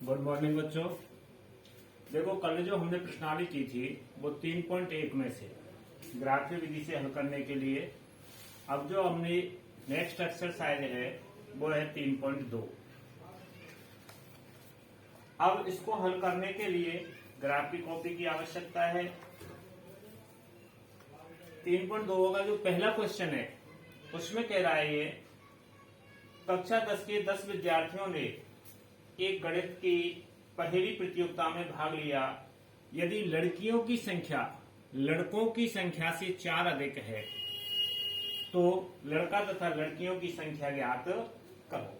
Good morning बच्चों। देखो कल जो हमने प्रश्नावली की थी वो 3.1 में से ग्राफीय विधि से हल करने के लिए अब जो हमने नेक्स्ट एक्सरसाइज है वो है 3.2। अब इसको हल करने के लिए ग्राफ की कॉपी की आवश्यकता है। 3.2 का जो पहला क्वेश्चन है उसमें कह रहा है ये कक्षा 10 के 10 विद्यार्थियों ने एक गणित की पहेली प्रतियोगिता में भाग लिया। यदि लड़कियों की संख्या लड़कों की संख्या से 4 अधिक है तो लड़का तथा लड़कियों की संख्या ज्ञात करो।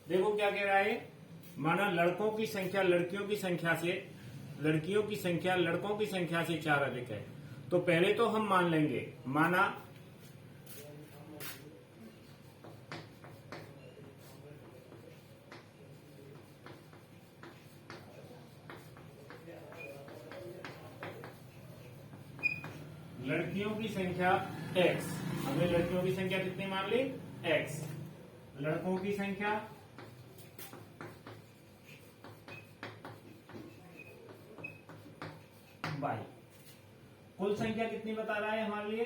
देखो क्या कह रहा है, माना लड़कों की संख्या लड़कियों की संख्या से लड़कियों की संख्या लड़कों की संख्या से 4 अधिक है। तो पहले तो हम मान लेंगे, माना लड़कियों की संख्या x, हमने लड़कियों की संख्या कितनी मान ली x, लड़कों की संख्या y। कुल संख्या कितनी बता रहा है हमारे लिए,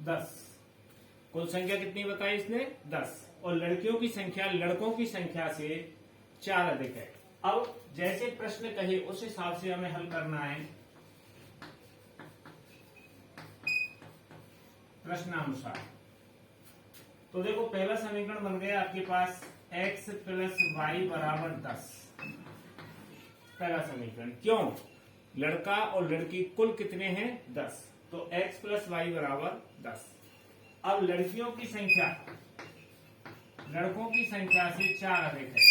दस। कुल संख्या कितनी बताई इसने 10, और लड़कियों की संख्या लड़कों की संख्या से 4 अधिक है। अब जैसे प्रश्न कहे उस हिसाब से हमें हल करना है प्रश्नानुसार। तो देखो पहला समीकरण बन गया आपके पास x प्लस वाई बराबर 10। पहला समीकरण, क्यों, लड़का और लड़की कुल कितने हैं 10, तो x प्लस वाई बराबर 10। अब लड़कियों की संख्या लड़कों की संख्या से 4 अधिक है,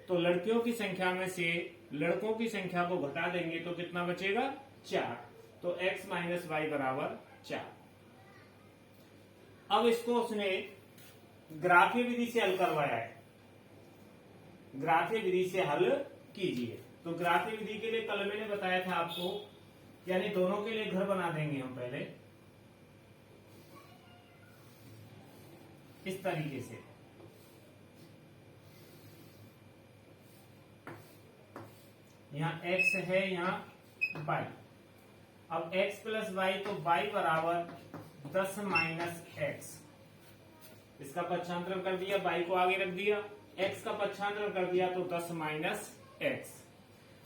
तो लड़कियों की संख्या में से लड़कों की संख्या को घटा देंगे तो कितना बचेगा 4, तो x माइनस वाई बराबर 4। अब इसको उसने ग्राफीय विधि से हल करवाया है। ग्राफीय विधि से हल कीजिए। तो ग्राफीय विधि के लिए कल मैंने बताया था आपको, यानी दोनों के लिए घर बना देंगे हम पहले इस तरीके से। यहां x है, यहां y। अब x प्लस वाई, तो y बराबर 10 माइनस x। इसका पक्षांतरण कर दिया, y को आगे रख दिया, x का पक्षांतरण कर दिया तो 10 माइनस x।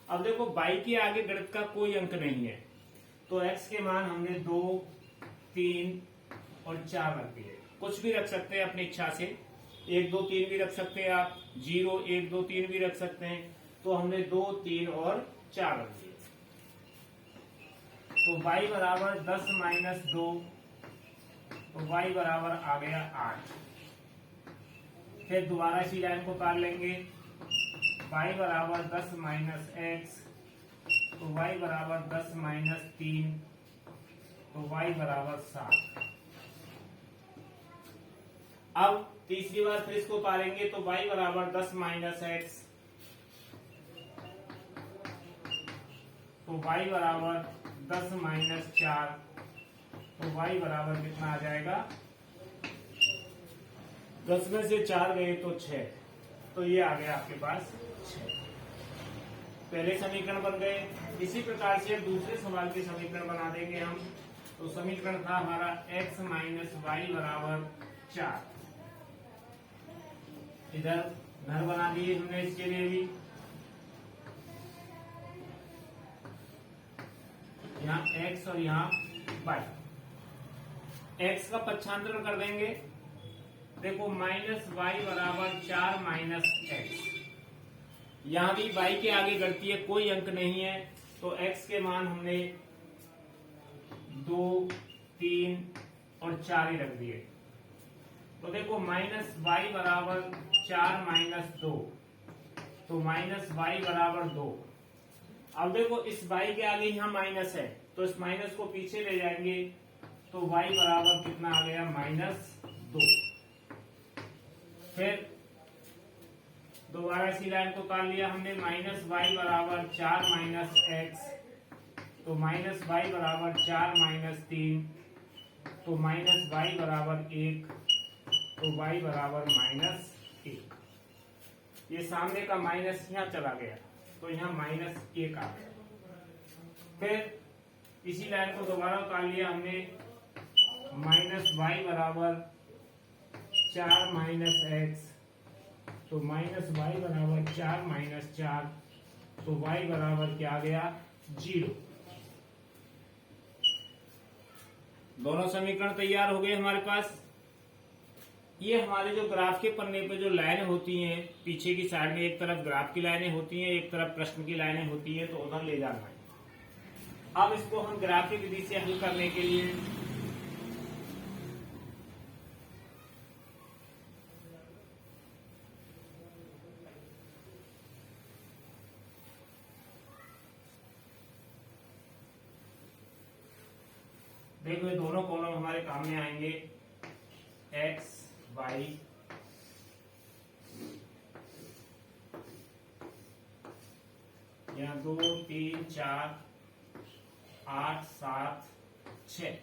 अब देखो y के आगे गणित का कोई अंक नहीं है, तो x के मान हमने 2, 3 और 4 रख दिए। कुछ भी रख सकते हैं अपनी इच्छा से, 1, 2, 3 भी रख सकते हैं आप, 0, 1, 2, 3 भी रख सकते हैं। तो हमने 2, 3 और 4 रख दिए। तो y बराबर 10 माइनस 2, तो y बराबर आ गया 8। फिर दोबारा इसी लाइन को काट लेंगे, y बराबर 10 माइनस x, तो y बराबर 10 माइनस 3, तो y बराबर 7। अब तीसरी बार फिर इसको पालेंगे, तो y बराबर 10 माइनस x, तो y बराबर 10 माइनस 4, तो y बराबर कितना आ जाएगा, 10 में से 4 गए तो 6, तो ये आ गया आपके पास 6। पहले समीकरण बन गए। इसी प्रकार से दूसरे सवाल के समीकरण बना देंगे हम। तो समीकरण था हमारा x माइनस वाई बराबर 4। इधर घर बना दिए हमने इसके लिए भी, यहाँ x और यहाँ y। x का पक्षांतरण कर देंगे, देखो माइनस वाई बराबर 4 माइनस x। यहां भी y के आगे गणितीय है, कोई अंक नहीं है, तो x के मान हमने 2, 3 और 4 ही रख दिए। तो देखो माइनस वाई बराबर 4 माइनस 2, तो माइनस वाई बराबर 2। अब देखो इस y के आगे यहाँ माइनस है, तो इस माइनस को पीछे ले जाएंगे, तो y बराबर कितना आ गया, -2। फिर दोबारा इसी लाइन को काट लिया हमने, माइनस वाई बराबर 4 माइनस एक्स, तो माइनस वाई बराबर 4 माइनस 3, तो माइनस वाई बराबर 1, तो वाई बराबर माइनस 1। ये सामने का माइनस यहाँ चला गया, तो यहाँ माइनस 1 आ गया। फिर इसी लाइन को दोबारा काट लिया हमने, माइनस वाई बराबर 4 माइनस एक्स, तो माइनस वाई बराबर 4 माइनस 4, तो वाई बराबर क्या आ गया 0। दोनों समीकरण तैयार हो गए हमारे पास। ये हमारे जो ग्राफ के पन्ने पे जो लाइनें होती हैं, पीछे की साइड में एक तरफ ग्राफ की लाइनें होती हैं, एक तरफ प्रश्न की लाइनें होती हैं, तो उधर ले जाना है। अब इसको हम ग्राफिक विधि से हल करने के लिए देखो, ये दोनों कॉलम हमारे काम में आएंगे, एक्स वाई, यहाँ 2 3 4 8 7 6।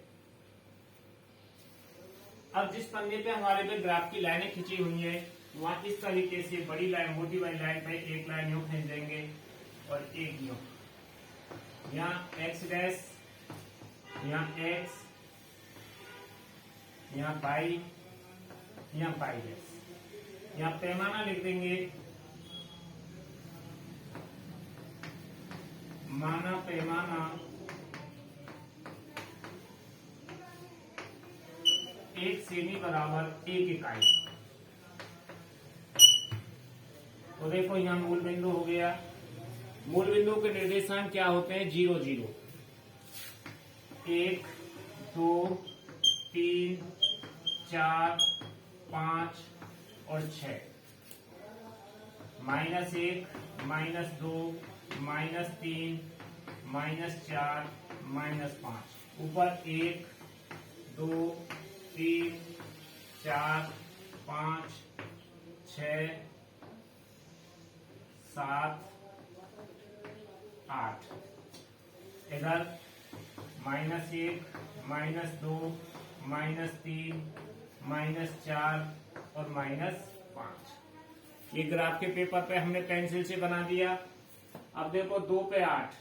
अब जिस पन्ने पे हमारे पे ग्राफ की लाइनें खींची हुई है, वहां इस तरीके से बड़ी लाइन, मोटी वाली लाइन पे एक लाइन यूं खींच देंगे और एक यूं। यहाँ एक्स डैश, यहाँ एक्स, यहाँ बाई, यहाँ बाई डैश। यहाँ पैमाना लिख देंगे, माना पैमाना 1 सेमी बराबर 1 इकाई। तो देखो यहाँ मूल बिंदु हो गया। मूल बिंदु के निर्देशांक क्या होते हैं? 0 0, 1 2 3 4 5 और 6, -1 -2 -3 -4 -5, ऊपर 1 2 3 4 5 6 7 8, इधर -1 -2 -3 -4 और -5। ये ग्राफ के पेपर पे हमने पेंसिल से बना दिया। अब देखो 2 पे 8,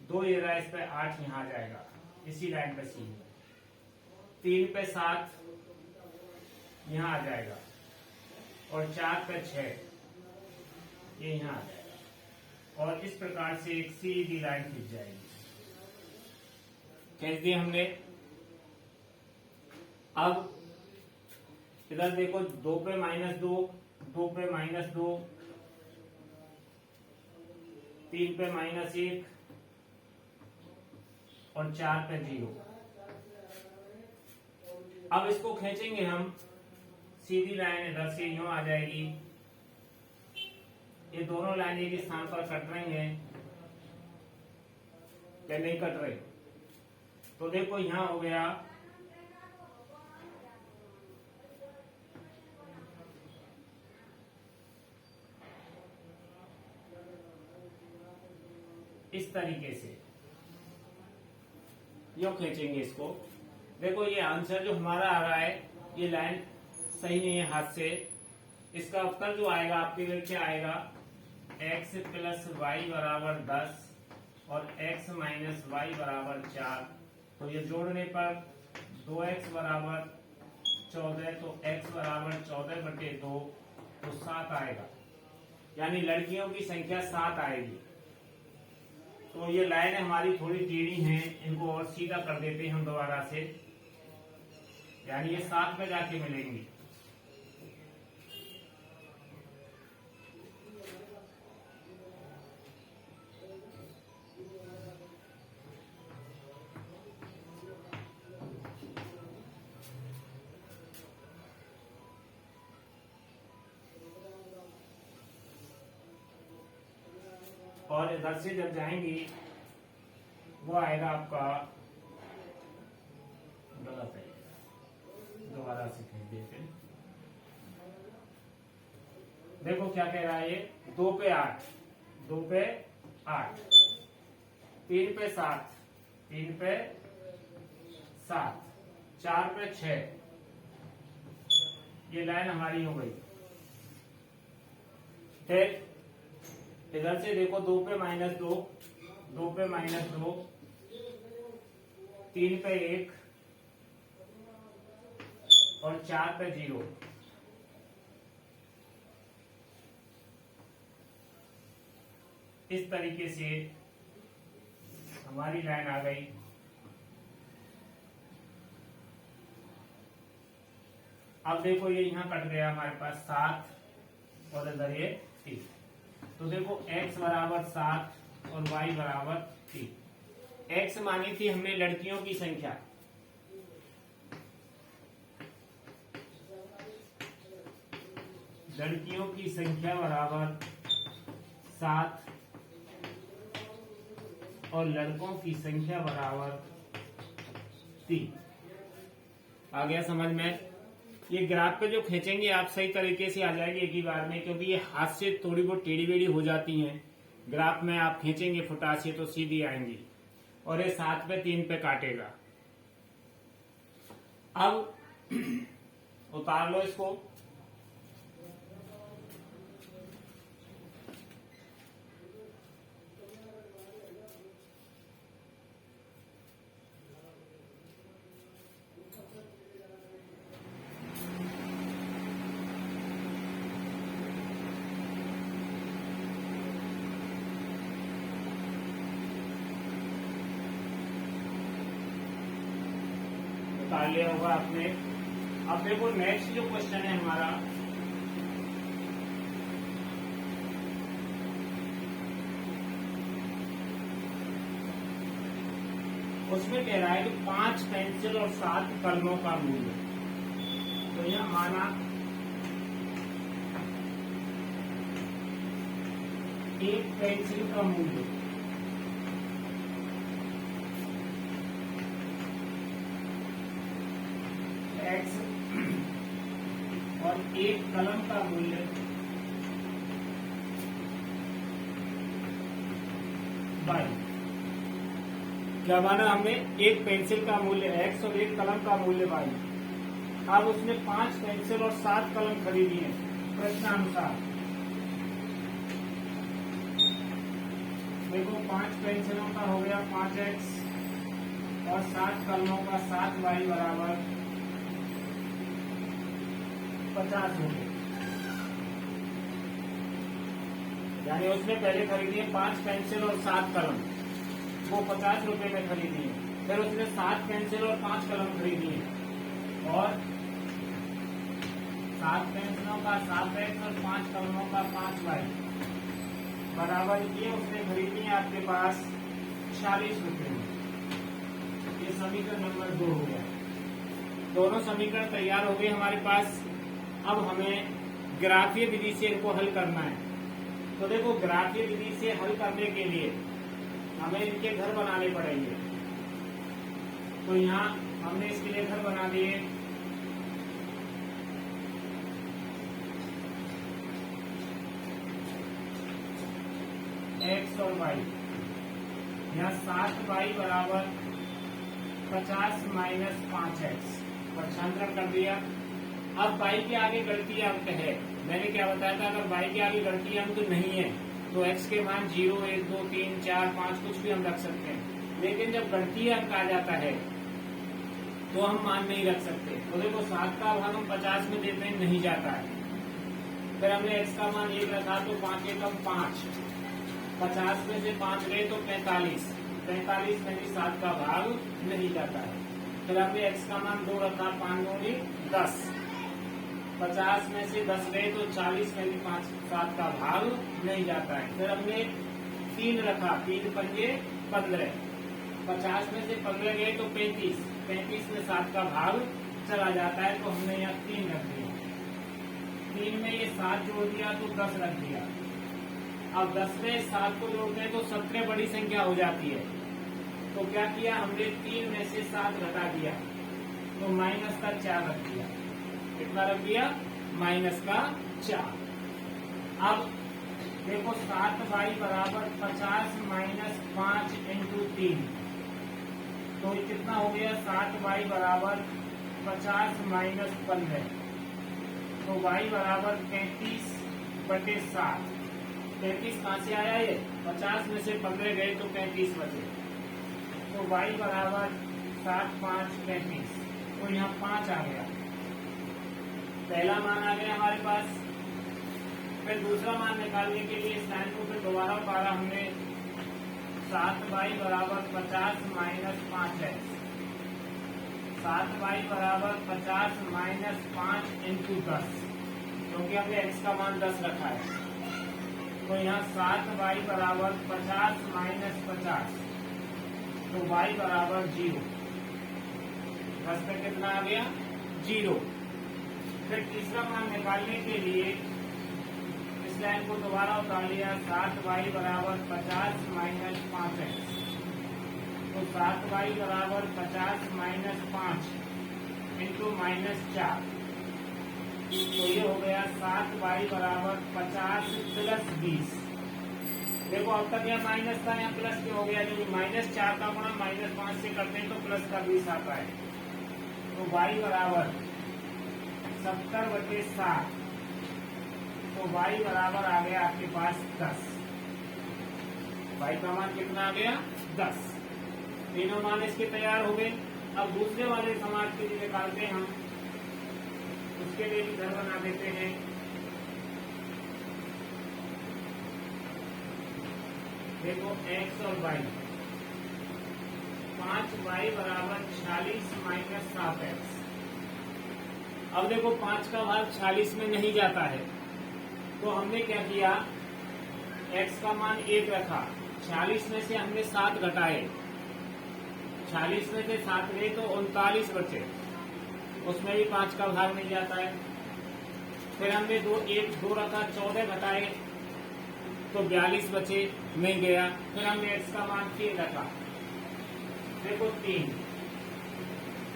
2 ये रहा, इस पे 8 यहाँ आ जाएगा इसी लाइन पे सी। 3 पे 7 यहाँ आ जाएगा और 4 पे 6 ये यहाँ आ जाएगा, और इस प्रकार से एक सीधी लाइन खींच जाएगी। खींच दी हमने। अब इधर देखो 2 पे -2, 2 पे -2, 3 पे -1 और 4 पे 0। अब इसको खींचेंगे हम, सीधी लाइन इधर से यूं आ जाएगी। ये दोनों लाइन एक स्थान पर कट रही हैं या नहीं कट रही? तो देखो यहां हो गया इस तरीके से, यूं खींचेंगे इसको। देखो ये आंसर जो हमारा आ रहा है, ये लाइन सही नहीं है हाथ से। इसका उत्तर जो आएगा आपके लिए क्या आएगा? x प्लस वाई बराबर 10 और x माइनस वाई बराबर 4। तो ये जोड़ने पर 2x बराबर 14, तो x बराबर 14/2, तो 7 आएगा। यानी लड़कियों की संख्या 7 आएगी। तो ये लाइनें हमारी थोड़ी टेढ़ी हैं, इनको और सीधा कर देते हैं हम दोबारा से, यानी ये 7 पे जाके मिलेंगी। और इधर से जब जाएंगी वो आएगा आपका गलत है, दोबारा से खींच देते हैं। देखो क्या कह रहा है ये, 2 पे 8, 2 पे 8, 3 पे 7, 3 पे 7, 4 पे 6, ये लाइन हमारी हो गई। फिर इधर से देखो 2 पे -2, 2 पे -2, 3 पे 1 और 4 पे 0। इस तरीके से हमारी लाइन आ गई। अब देखो ये यहाँ कट गया हमारे पास 7 और इधर ये 3। तो देखो x बराबर 7 और y बराबर 3। x मानी थी हमने लड़कियों की संख्या, लड़कियों की संख्या बराबर 7 और लड़कों की संख्या बराबर 3। आ गया समझ में? ये ग्राफ पे जो खींचेंगे आप सही तरीके से आ जाएगी एक ही बार में, क्योंकि ये हाथ से थोड़ी बहुत टेढ़ी बेढ़ी हो जाती हैं। ग्राफ में आप खींचेंगे फुटा से तो सीधी आएंगी, और ये 7 पे 3 पे काटेगा। अब उतार लो इसको। उतार लिया होगा आपने। अब देखो नेक्स्ट जो क्वेश्चन है हमारा, उसमें कह रहा है कि 5 पेंसिल और 7 कलमों का मूल्य। तो यह माना 1 पेंसिल का मूल्य x और 1 कलम का मूल्य y। क्या माना हमने? 1 पेंसिल का मूल्य x और 1 कलम का मूल्य y। अब उसने 5 पेंसिल और 7 कलम खरीदी है प्रश्नानुसार। देखो 5 पेंसिलों का हो गया 5x और 7 कलमों का 7y बराबर 50 रुपए। यानी उसने पहले खरीदी है 5 पेंसिल और 7 कलम, वो 50 रुपए में खरीदी है। फिर उसने 7 पेंसिल और 5 कलम खरीदी है, और 7 पेंसिलों का 7x और 5 कलमों का 5y बराबर ये उसने खरीदी है आपके पास 40 रुपए में। ये समीकरण नंबर 2 हो गया। दोनों समीकरण तैयार हो गए हमारे पास। अब हमें ग्राफीय विधि से इनको हल करना है। तो देखो ग्राफीय विधि से हल करने के लिए हमें इनके घर बनाने पड़ेंगे। तो यहाँ हमने इसके लिए घर बना दिए। x और y, यहाँ 7y बराबर 50 माइनस 5x, पक्षांतरण कर दिया। अब y के आगे गणितीय अंक है। मैंने क्या बताया था, अगर y के आगे गणितीय अंक नहीं है तो x के मान 0, 1, 2, 3, 4, 5 कुछ भी हम रख सकते हैं। लेकिन जब गणितीय अंक आ जाता है तो हम मान नहीं रख सकते। तो देखो 7 का भाग हम 50 में देते हैं, नहीं जाता है। फिर हमने x का मान 1 रखा तो 5 एकम 5, 50 में से 5 गए तो 45, 45 में भी 7 का भाग नहीं जाता है। फिर हमने x का मान 2 रखा, 5 दूनी 10, 50 में से 10 गए तो 40 में भी 7 का भाग नहीं जाता है। फिर हमने 3 रखा, 3 पंजे 15, 50 में से 15 गए तो 35, 35 में 7 का भाग चला जाता है। तो हमने यहाँ 3 रख दिया, 3 में ये 7 जोड़ दिया तो 10 रख दिया। अब 10 में 7 को जोड़ते हैं तो 17 बड़ी संख्या हो जाती है। तो क्या किया हमने, 3 में से 7 घटा दिया तो माइनस का 4 रख दिया। कितना रख दिया? माइनस का 4। अब देखो 7y बराबर 50 माइनस 5 इंटू 3, तो ये कितना हो गया? 7y बराबर 50 माइनस 15, तो y बराबर 33/7। 33 कहाँ से आया? ये 50 में से 15 गए तो 35 बचे, तो y बराबर 7 5 35, तो यहाँ 5 आ गया। पहला मान आ गया हमारे पास। फिर दूसरा मान निकालने के लिए इस लाइन को फिर दोबारा उतारा हमने। 7y बराबर 50 माइनस 5x, 7y बराबर 50 माइनस 5 इंटू 10, क्योंकि हमने x का मान 10 रखा है। तो यहाँ 7y बराबर 50 माइनस 50, तो y बराबर 0। 10 पे कितना आ गया? 0। फिर तीसरा मान निकालने के लिए इस लाइन को दोबारा उतार लिया। 7y बराबर 50 माइनस 5x, तो 7y बराबर 50 माइनस 5 इंटू -4, तो ये हो गया 7y बराबर 50 प्लस 20। देखो अब तक यह माइनस था, यहाँ प्लस क्यों हो गया? क्योंकि -4 का गुणा -5 से करते हैं तो प्लस का 20 आता है। तो y बराबर 70/7, तो y बराबर आ गया आपके पास 10। y का मान कितना आ गया? 10। तीनों मान इसके तैयार हो गए। अब दूसरे वाले समाज के लिए निकालते हैं हम, उसके लिए भी घर बना देते हैं। देखो x और y, 5y बराबर 46 माइनस 7x। अब देखो 5 का भाग 46 में नहीं जाता है, तो हमने क्या किया? x का मान 1 रखा, 46 में से हमने 7 घटाए, 46 में से 7 गए तो 39 बचे, उसमें भी 5 का भाग नहीं जाता है। फिर हमने 2 रखा, 14 घटाए तो 42 बचे, नहीं गया। फिर हमने x का मान 3 रखा, देखो 3,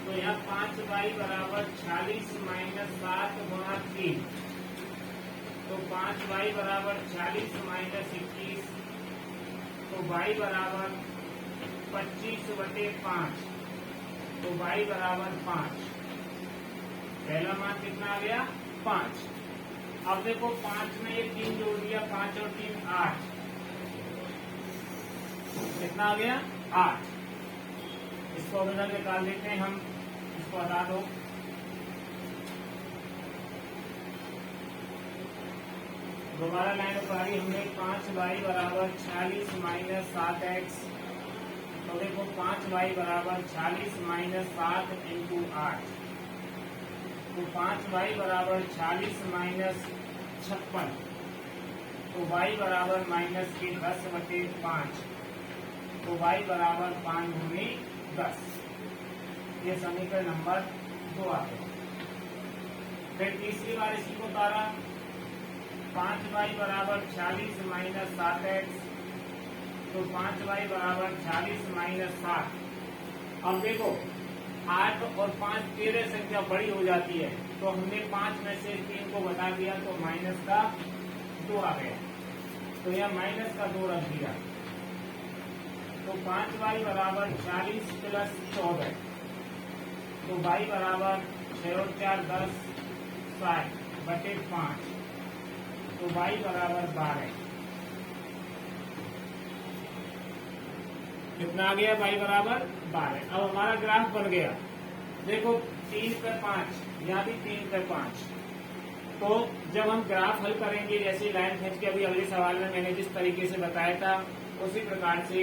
तो यहाँ 5y बराबर 46 माइनस 7 गुणा 3, तो 5y बराबर 40 माइनस 21, तो y बराबर 25/5, तो y बराबर 5। पहला मान कितना आ गया? 5। अब देखो 5 में ये 3 जोड़ दिया, 5 और 3 8, कितना आ गया? 8। इसको अगर निकाल देते हैं हम, इसको हटा दो। दोबारा लाइन उतारी हमने। 5y बराबर 46 माइनस 7x, तो देखो 5y बराबर 46 माइनस 7 इंटू 8, तो 5y बराबर 40 माइनस 56, तो y बराबर माइनस के 10/5, तो y बराबर 5 गुणे 10। ये समीकरण नंबर 2 आ गया। फिर तीसरी बार इसी को उतारा। 5y बराबर 40 माइनस 7x, तो 5y बराबर 40 माइनस 7। अब देखो 8 और 5 13 संख्या बड़ी हो जाती है, तो हमने 5 में से 3 को बता दिया, तो माइनस का 2 आ गया, तो यह माइनस का 2 रख दिया। तो 5y बराबर 40 प्लस 14, तो y बराबर 6 और 4 10 60/5, तो y बराबर 12। कितना आ गया? y बराबर 12। अब हमारा ग्राफ बन गया। देखो 3 पे 5, यहाँ भी 3 पे 5। तो जब हम ग्राफ हल करेंगे, जैसे लाइन खींच के अभी अगले सवाल में मैंने जिस तरीके से बताया था, उसी प्रकार से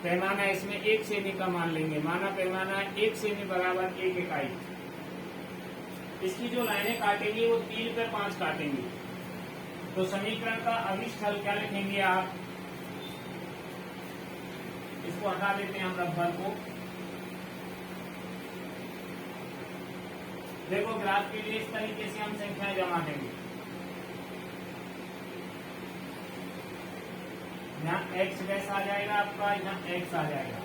पैमाना इसमें 1 सेमी का मान लेंगे। माना पैमाना 1 सेमी बराबर 1 इकाई। इसकी जो लाइनें काटेंगी वो 3 पे 5 काटेंगी। तो समीकरण का अभिष्ट हल क्या लिखेंगे आप? इसको हटा देते हैं हम रबर को। देखो ग्राफ के लिए इस तरीके से हम संख्याएं जमा देंगे। यहाँ x डैश आ जाएगा आपका, यहाँ x आ जाएगा,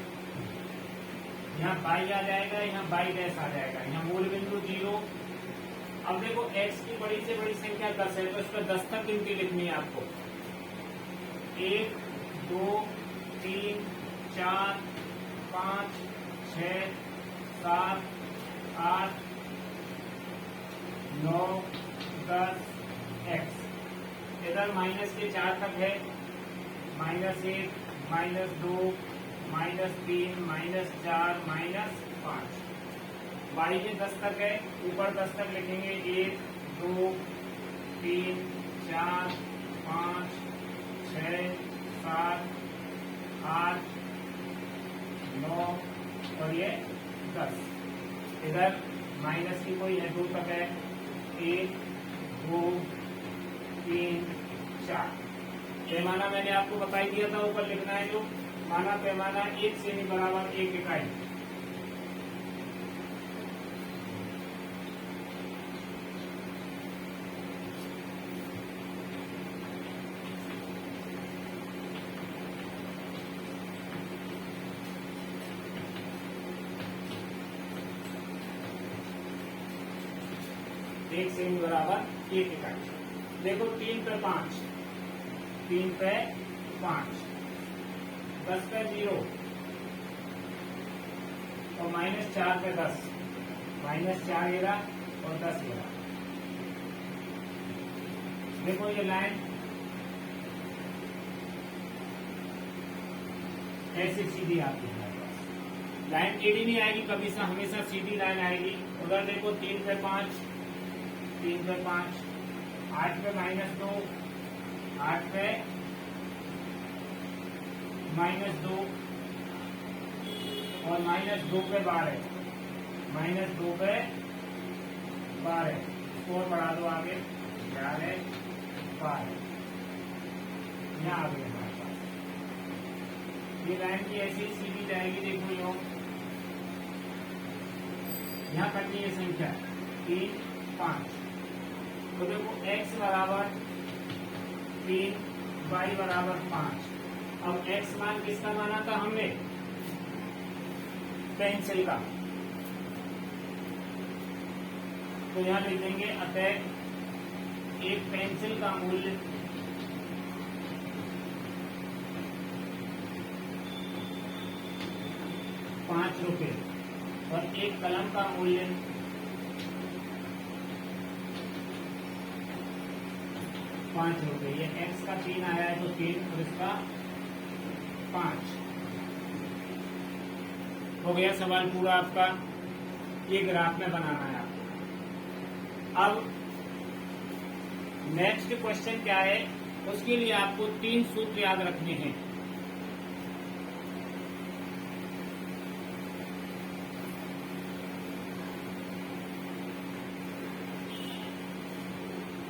यहाँ y आ जाएगा, यहाँ y डैश आ जाएगा, यहाँ मूल बिंदु 0, अब देखो x की बड़ी से बड़ी संख्या 10 है, तो इस पर 10 तक गिनती लिखनी है आपको। 1 2 3 4 5 6 7 8 9 10 x। इधर माइनस के 4 तक है, -1 -2 -3 -4 -5। y के 10 तक है, ऊपर 10 तक लिखेंगे। 1 2 3 4 5 6 7 8 9 और ये 10। इधर माइनस की कोई है, 2 तक है। 1 2 3 4। पैमाना मैंने आपको बताई दिया था, ऊपर लिखना है जो माना पैमाना 1 सेमी बराबर 1 इकाई। एक सेमी बराबर 1 इकाई। देखो 3 पे 5, 3 पे 5, 10 पे 0 और -4 पे 10, -4 येरा और 10 येरा। देखो ये लाइन ऐसे सीधी आती है, लाइन टेढ़ी नहीं आएगी कभी से, हमेशा सीधी लाइन आएगी। उधर देखो 3 पे 5, 3 पे 5, 8 पे -2, 8 पे -2 और -2 पे 12, -2 पे 12। स्कोर बढ़ा दो आगे, 11 12। यहाँ आ गई हमारे पास ये लाइन की ऐसी सीधी जाएगी। देखो यो यहाँ तक ये संख्या 3 5। तो देखो x बराबर 3, y बराबर 5। अब x मान किसका माना था हमने? पेंसिल का। तो यहाँ लिख देंगे अतः एक पेंसिल का मूल्य ₹5 और एक कलम का मूल्य ₹5। ये x का 3 आया है तो 3 और इसका 5 हो गया। सवाल पूरा आपका ये ग्राफ में बनाना है आपको। अब नेक्स्ट क्वेश्चन क्या है, उसके लिए आपको 3 सूत्र याद रखने हैं।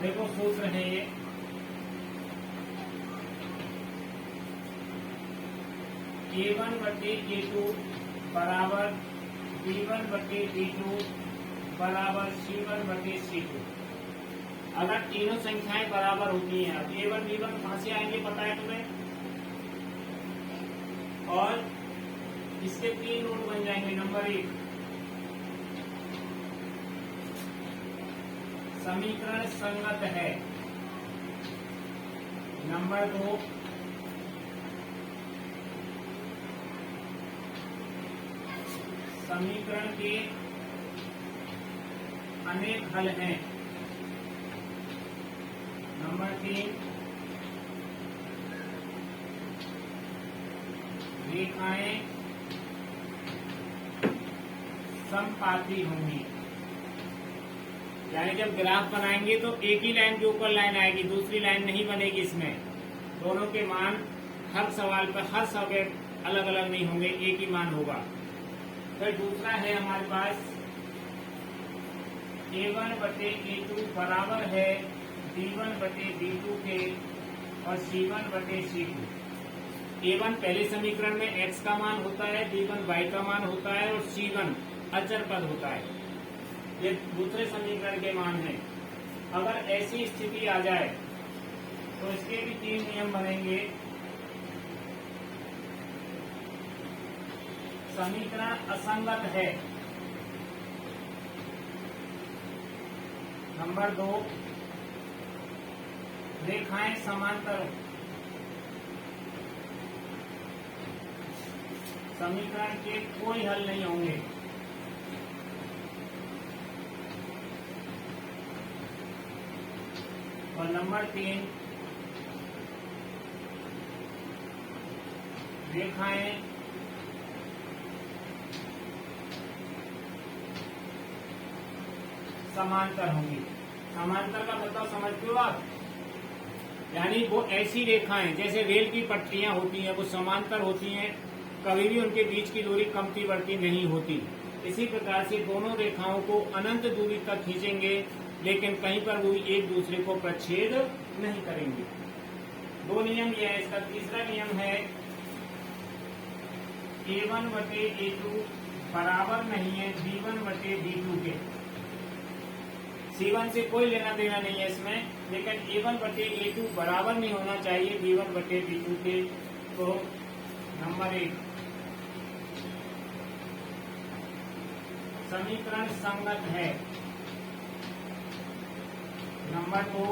देखो सूत्र है ये, A1/A2 बराबर B1/B2 बराबर C1/C2। अगर तीनों संख्याएं बराबर होती हैं, अब A1 B1 कहां से आएंगे पता है तुम्हें? और इसके 3 रूट बन जाएंगे। नंबर 1, समीकरण संगत है। नंबर 2, समीकरण के अनेक हल हैं। नंबर 3, रेखाएं समपाती होंगी। यानी जब ग्राफ बनाएंगे तो एक ही लाइन के ऊपर लाइन आएगी, दूसरी लाइन नहीं बनेगी। इसमें दोनों के मान हर सवाल पर हर सब्जेक्ट अलग अलग नहीं होंगे, एक ही मान होगा। फिर दूसरा है हमारे पास A1/A2 बराबर है B1/B2 के और C1/C2। A1 पहले समीकरण में x का मान होता है, B1 y का मान होता है और C1 अचर पद होता है। ये दूसरे समीकरण के मान है। अगर ऐसी स्थिति आ जाए तो इसके भी 3 नियम बनेंगे। समीकरण असंगत है, नंबर 2, रेखाएं समांतर हो। समीकरण के कोई हल नहीं होंगे। और नंबर 3, रेखाएं समांतर होंगी। समांतर का मतलब समझते हो आप? यानी वो ऐसी रेखाएं जैसे रेल की पटरियां होती हैं, वो समांतर होती हैं, कभी भी उनके बीच की दूरी कमती बढ़ती नहीं होती। इसी प्रकार से दोनों रेखाओं को अनंत दूरी तक खींचेंगे, लेकिन कहीं पर वो एक दूसरे को प्रच्छेद नहीं करेंगे। 2 नियम यह है। इसका तीसरा नियम है A1/A2 बराबर नहीं है B1/B2 के। C1 से कोई लेना देना नहीं है इसमें, लेकिन A1/A2 बराबर नहीं होना चाहिए B1/B2 के। तो नंबर 1, समीकरण संगत है। नंबर 2,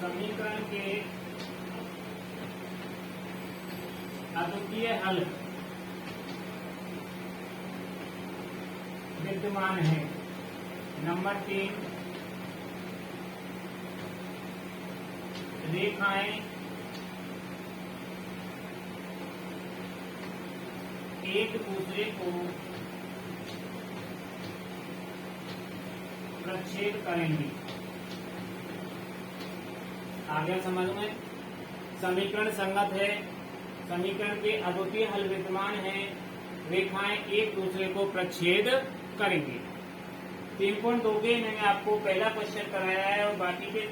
समीकरण के अद्वितीय हल विद्यमान है। नंबर 3, रेखाएं एक दूसरे को प्रच्छेद करेंगी। आगे समझ में? समीकरण संगत है, समीकरण के अद्वितीय हल विद्यमान है, रेखाएं एक दूसरे को प्रच्छेद करेंगे। 3.2 के मैंने आपको पहला क्वेश्चन कराया है और बाकी के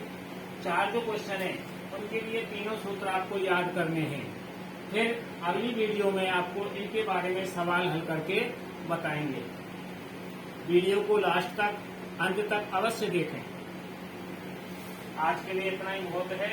4 जो क्वेश्चन है उनके लिए तीनों सूत्र आपको याद करने हैं। फिर अगली वीडियो में आपको इनके बारे में सवाल हल करके बताएंगे। वीडियो को लास्ट तक, अंत तक अवश्य देखें। आज के लिए इतना ही बहुत है।